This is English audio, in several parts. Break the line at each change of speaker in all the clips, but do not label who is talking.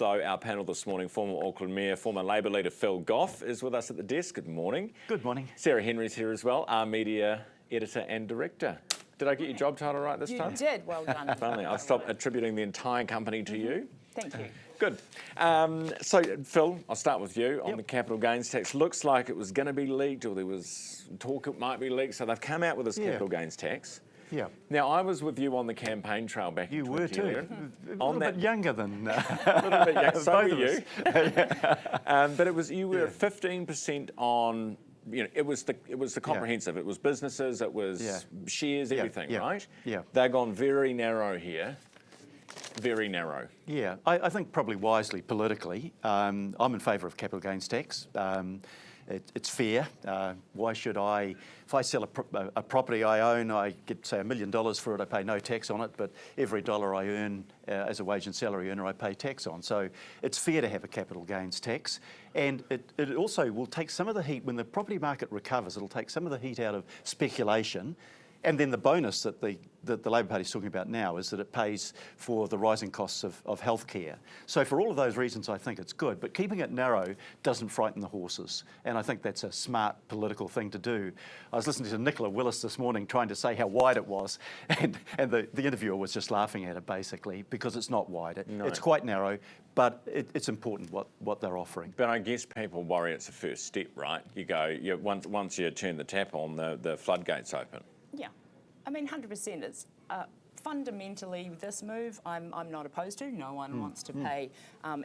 So our panel this morning, former Auckland Mayor, former Labour leader Phil Goff is with us at the desk. Good morning.
Good morning.
Sarah Henry's here as well, our media editor and director. Did I get your job title right this time?
You did, well done.
Finally, I'll stop attributing the entire company to you.
Thank you.
Good. So, Phil, I'll start with you on the capital gains tax. Looks like it was going to be leaked, or there was talk it might be leaked, so they've come out with this capital gains tax.
Yeah.
Now, I was with you on the campaign trail back in 2011.
You were too. A little bit younger than
a little bit younger. So were you. But it was, you were 15% on, you know, it was the comprehensive. It was businesses, it was shares, everything, right?
Yeah.
They've gone very narrow here. Very narrow.
Yeah, I think probably wisely politically. I'm in favour of capital gains tax. It's fair. Why should I, if I sell a property I own, I get, say, $1 million for it, I pay no tax on it, but every dollar I earn as a wage and salary earner, I pay tax on. So it's fair to have a capital gains tax. And it also will take some of the heat, when the property market recovers, it'll take some of the heat out of speculation. And then the bonus that the Labor Party is talking about now is that it pays for the rising costs of healthcare. So for all of those reasons, I think it's good. But keeping it narrow doesn't frighten the horses. And I think that's a smart political thing to do. I was listening to Nicola Willis this morning trying to say how wide it was. And the interviewer was just laughing at it, basically, because it's not wide. It's quite narrow, but it's important what they're offering.
But I guess people worry it's a first step, right? You go, once you turn the tap on, the floodgates open.
Yeah, I mean, 100%. It's fundamentally this move. I'm not opposed to. No one wants to pay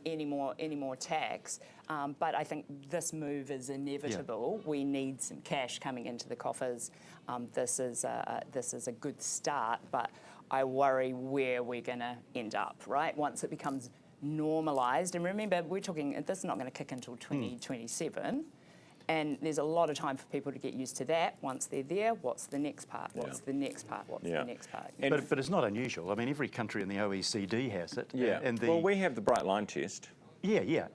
any more tax. But I think this move is inevitable. Yeah. We need some cash coming into the coffers. This is a good start, but I worry where we're going to end up. Right, once it becomes normalised, and remember, we're talking. This is not going to kick until 2027. And there's a lot of time for people to get used to that. Once they're there, what's the next part? What's the next part? What's the next part?
But it's not unusual. I mean, every country in the OECD has it.
Yeah. Well, we have the bright line test.
Yeah.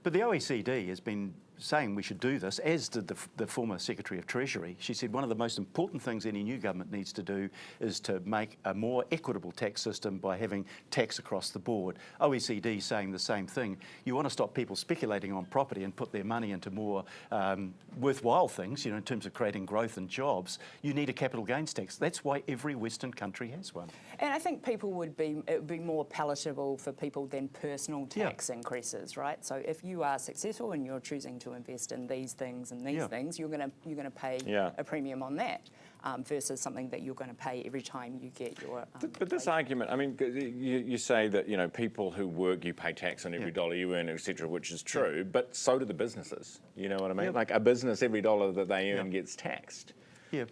But the OECD has been saying we should do this, as did the former Secretary of Treasury. She said one of the most important things any new government needs to do is to make a more equitable tax system by having tax across the board. OECD saying the same thing. You want to stop people speculating on property and put their money into more worthwhile things, you know, in terms of creating growth and jobs. You need a capital gains tax. That's why every Western country has one.
And I think it would be more palatable for people than personal tax increases, right? So if you are successful and you're choosing to invest in these things and these things, you're going to pay a premium on that versus something that you're going to pay every time you get your.
But this argument, I mean, you say that, you know, people who work, you pay tax on every dollar you earn, etc., which is true. But so do the businesses. You know what I mean? Like a business, every dollar that they earn gets taxed.
Yeah.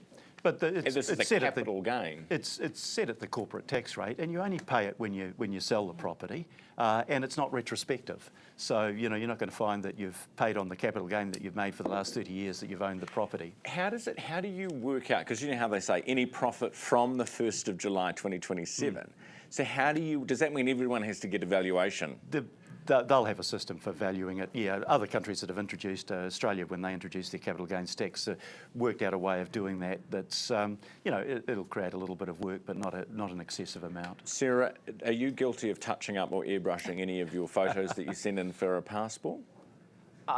But it's
set capital gain.
It's set at the corporate tax rate, and you only pay it when you sell the property, and it's not retrospective. So you know you're not going to find that you've paid on the capital gain that you've made for the last 30 years that you've owned the property.
How do you work out? Because you know how they say any profit from the 1st of July 2027. So does that mean everyone has to get a valuation?
They'll have a system for valuing it. Yeah, other countries that have introduced, Australia, when they introduced their capital gains tax, worked out a way of doing that. That's, you know, it'll create a little bit of work, but not an excessive amount.
Sarah, are you guilty of touching up or airbrushing any of your photos that you send in for a passport?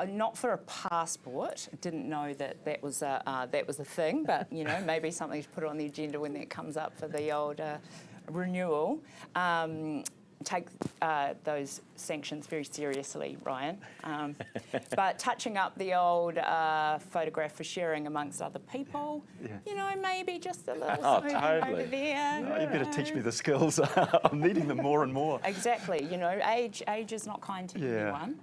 Not for a passport. Didn't know that was a thing, but you know, maybe something to put on the agenda when that comes up for the old renewal. Take those sanctions very seriously, Ryan. But touching up the old photograph for sharing amongst other people, you know, maybe just a little smoothing over there.
No, you better teach me the skills. I'm needing them more and more.
Exactly. You know, age is not kind to anyone.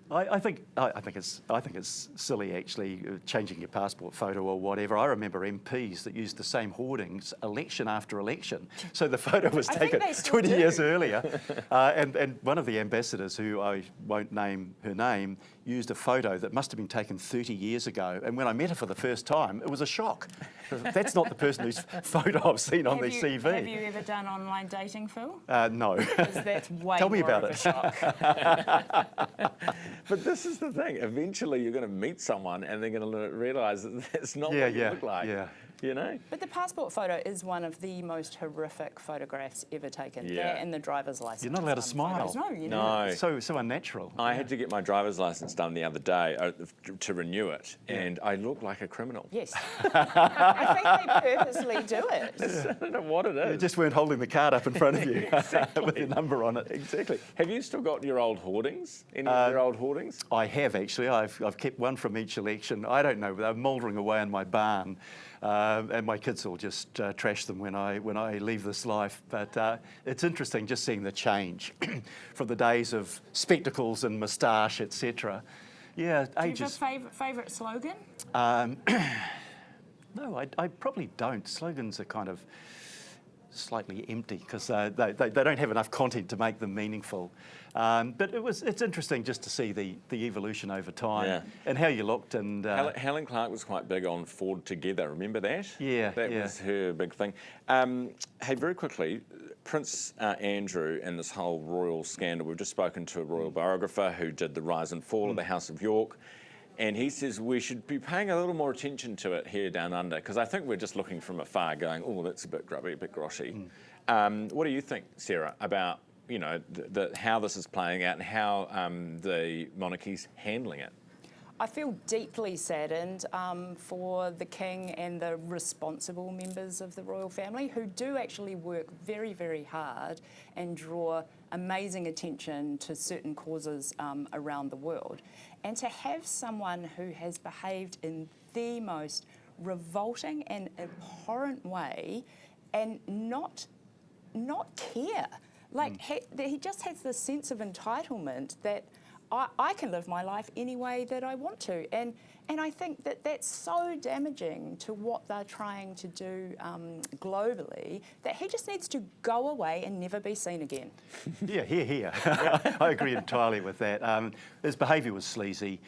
I think it's silly, actually, changing your passport photo or whatever. I remember MPs that used the same hoardings election after election. So the photo was taken 20 years earlier. And one of the ambassadors, who I won't name her name, used a photo that must have been taken 30 years ago. And when I met her for the first time, it was a shock. That's not the person whose photo I've seen on their CV.
Have you ever done online dating, Phil?
No.
Because that's way
Tell me
more
about
of
it.
a shock.
But this is the thing. Eventually, you're going to meet someone, and they're going to realise that that's not what you look like. you know?
But the passport photo is one of the most horrific photographs ever taken.
Yeah.
That and the driver's license.
You're not allowed to smile.
Photos. No, you're not.
No.
So unnatural.
I had to get my driver's license done the other day to renew it, and I look like a criminal.
Yes. I think they purposely do it.
I don't know what it
You
is.
just weren't holding the card up in front of you with your number on it.
Exactly. Have you still got your old hoardings? Any of your old hoardings?
I have actually. I've kept one from each election. I don't know, they're mouldering away in my barn, and my kids will just trash them when I leave this life. But it's interesting just seeing the change from the days of spectacles and moustache, etc. Yeah,
Do
ages.
you have a favourite slogan?
No, I probably don't. Slogans are kind of slightly empty because they don't have enough content to make them meaningful. But it's interesting just to see the evolution over time and how you looked. And
Helen Clark was quite big on Ford Together. Remember that?
Yeah,
that
yeah.
was her big thing. Hey, very quickly, Prince Andrew and this whole royal scandal. We've just spoken to a royal biographer who did the rise and fall of the House of York. And he says we should be paying a little more attention to it here down under, because I think we're just looking from afar going, oh, that's a bit grubby, a bit groshy. What do you think, Sarah, about how this is playing out and how the monarchy's handling it?
I feel deeply saddened for the King and the responsible members of the royal family who do actually work very, very hard and draw amazing attention to certain causes around the world. And to have someone who has behaved in the most revolting and abhorrent way and not care. Like, he just has this sense of entitlement that I can live my life any way that I want to. And I think that that's so damaging to what they're trying to do globally that he just needs to go away and never be seen again.
Yeah, here. I agree entirely with that. His behaviour was sleazy.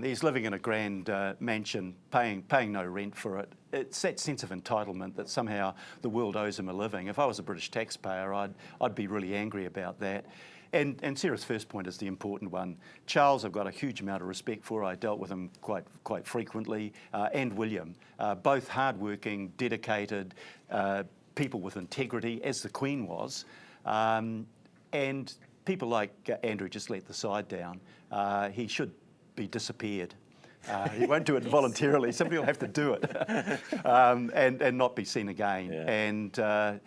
He's living in a grand mansion, paying no rent for it. It's that sense of entitlement that somehow the world owes him a living. If I was a British taxpayer, I'd be really angry about that. And Sarah's first point is the important one. Charles, I've got a huge amount of respect for. I dealt with him quite frequently, and William, both hardworking, dedicated people with integrity, as the Queen was, and people like Andrew just let the side down. He should be disappeared. He won't do it voluntarily. Somebody will have to do it, and not be seen again.
Yeah.
And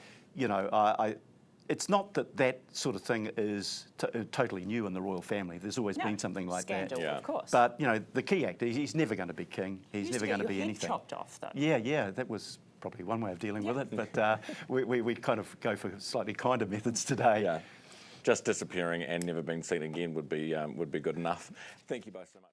it's not that sort of thing is totally new in the royal family. There's always been something like
Scandal,
that.
Yeah.
of course.
But the key actor, he's never going to be king. He's never going to be anything.
Chopped off, though.
Yeah, that was probably one way of dealing with it. But we kind of go for slightly kinder methods today.
Yeah, just disappearing and never being seen again would be good enough. Thank you both so much.